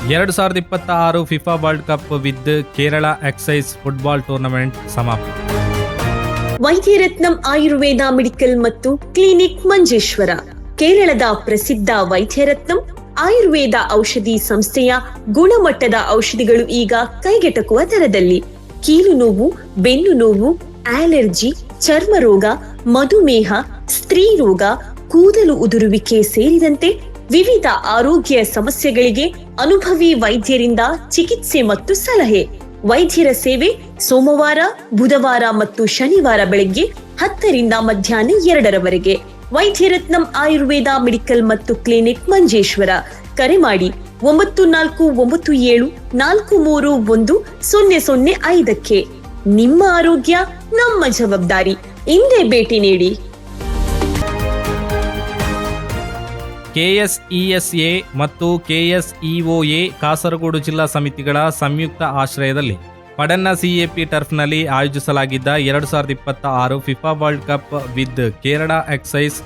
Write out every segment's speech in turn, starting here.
2026 FIFA world cup with Kerala excise football tournament ಸಮಾಪ್ತಿ. Vaidyaratnam Ayurveda medical ಮತ್ತು clinic Manjeshwar. ಕೇರಳದ ಪ್ರಸಿದ್ಧ ವೈದ್ಯರತ್ನಂ ಆಯುರ್ವೇದ ಔಷಧಿ ಸಂಸ್ಥೆಯ ಗುಣಮಟ್ಟದ ಔಷಧಿಗಳು ಈಗ ಕೈಗೆಟಕುವ ದರದಲ್ಲಿ. ಕೀಲು ನೋವು, ಬೆನ್ನು ನೋವು, ಅಲರ್ಜಿ, ಚರ್ಮ ರೋಗ, ಮಧುಮೇಹ, ಸ್ತ್ರೀ ರೋಗ, ಕೂದಲು ಉದುರುವಿಕೆ ಸೇರಿದಂತೆ ವಿವಿಧ ಆರೋಗ್ಯ ಸಮಸ್ಯೆಗಳಿಗೆ ಅನುಭವಿ ವೈದ್ಯರಿಂದ ಚಿಕಿತ್ಸೆ ಮತ್ತು ಸಲಹೆ. ವೈದ್ಯರ ಸೇವೆ ಸೋಮವಾರ, ಬುಧವಾರ ಮತ್ತು ಶನಿವಾರ ಬೆಳಗ್ಗೆ 10ರಿಂದ ಮಧ್ಯಾಹ್ನ 2ರವರೆಗೆ. ವೈದ್ಯರತ್ನಂ ಆಯುರ್ವೇದ ಮೆಡಿಕಲ್ ಮತ್ತು ಕ್ಲಿನಿಕ್ ಮಂಜೇಶ್ವರ. ಕರೆ ಮಾಡಿ 9497431005. ನಿಮ್ಮ ಆರೋಗ್ಯ ನಮ್ಮ ಜವಾಬ್ದಾರಿ. ಇಂದೇ ಭೇಟಿ ನೀಡಿ. ಕೆಎಸ್ಇಎಸ್ಎ ಮತ್ತು ಕೆಎಸ್ಇಒಎ ಕಾಸರಗೋಡು ಜಿಲ್ಲಾ ಸಮಿತಿಗಳ ಸಂಯುಕ್ತ ಆಶ್ರಯದಲ್ಲಿ ಪಡನ್ನ ಸಿಎಪಿ ಟರ್ಫ್ನಲ್ಲಿ ಆಯೋಜಿಸಲಾಗಿದ್ದ 2026 FIFA world cup with Kerala excise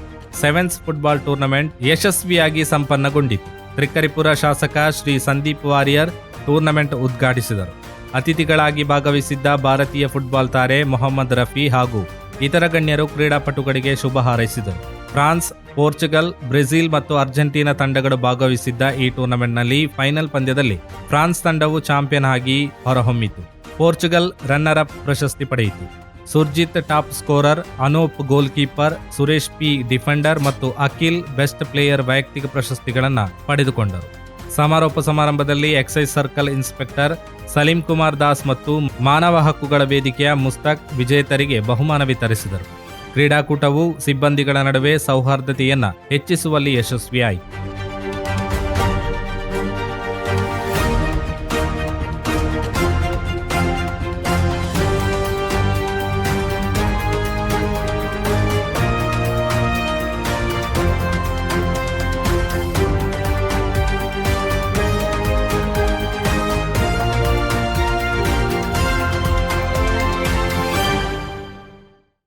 sevens football tournament ಯಶಸ್ವಿಯಾಗಿ ಸಂಪನ್ನಗೊಂಡಿತು. ತ್ರಿಕರಿಪುರ ಶಾಸಕ ಶ್ರೀ ಸಂದೀಪ್ ವಾರಿಯರ್ ಟೂರ್ನಮೆಂಟ್ ಉದ್ಘಾಟಿಸಿದರು. ಅತಿಥಿಗಳಾಗಿ ಭಾಗವಹಿಸಿದ್ದ ಭಾರತೀಯ ಫುಟ್ಬಾಲ್ ತಾರೆ ಮೊಹಮ್ಮದ್ ರಫಿ ಹಾಗೂ ಇತರ ಗಣ್ಯರು ಕ್ರೀಡಾಪಟುಗಳಿಗೆ ಶುಭ ಹಾರೈಸಿದರು. ಫ್ರಾನ್ಸ್, ಪೋರ್ಚುಗಲ್, ಬ್ರೆಜಿಲ್ ಮತ್ತು ಅರ್ಜೆಂಟೀನಾ ತಂಡಗಳು ಭಾಗವಹಿಸಿದ್ದ ಈ ಟೂರ್ನಮೆಂಟ್ನಲ್ಲಿ ಫೈನಲ್ ಪಂದ್ಯದಲ್ಲಿ ಫ್ರಾನ್ಸ್ ತಂಡವು ಚಾಂಪಿಯನ್ ಆಗಿ ಹೊರಹೊಮ್ಮಿತು. ಪೋರ್ಚುಗಲ್ ರನ್ನರ್ ಅಪ್ ಪ್ರಶಸ್ತಿ ಪಡೆಯಿತು. Surjith top scorer, Anoop goalkeeper, Suresh P defender ಮತ್ತು ಅಖಿಲ್ ಬೆಸ್ಟ್ ಪ್ಲೇಯರ್ ವೈಯಕ್ತಿಕ ಪ್ರಶಸ್ತಿಗಳನ್ನು ಪಡೆದುಕೊಂಡರು. ಸಮಾರೋಪ ಸಮಾರಂಭದಲ್ಲಿ excise circle inspector Saleem Kumar Das ಮತ್ತು ಮಾನವ ಹಕ್ಕುಗಳ ವೇದಿಕೆಯ ಮುಸ್ತಕ್ ವಿಜೇತರಿಗೆ ಬಹುಮಾನ ವಿತರಿಸಿದರು. ಕ್ರೀಡಾಕೂಟವು ಸಿಬ್ಬಂದಿಗಳ ನಡುವೆ ಸೌಹಾರ್ದತೆಯನ್ನು ಹೆಚ್ಚಿಸುವಲ್ಲಿ ಯಶಸ್ವಿಯಾಯಿತು.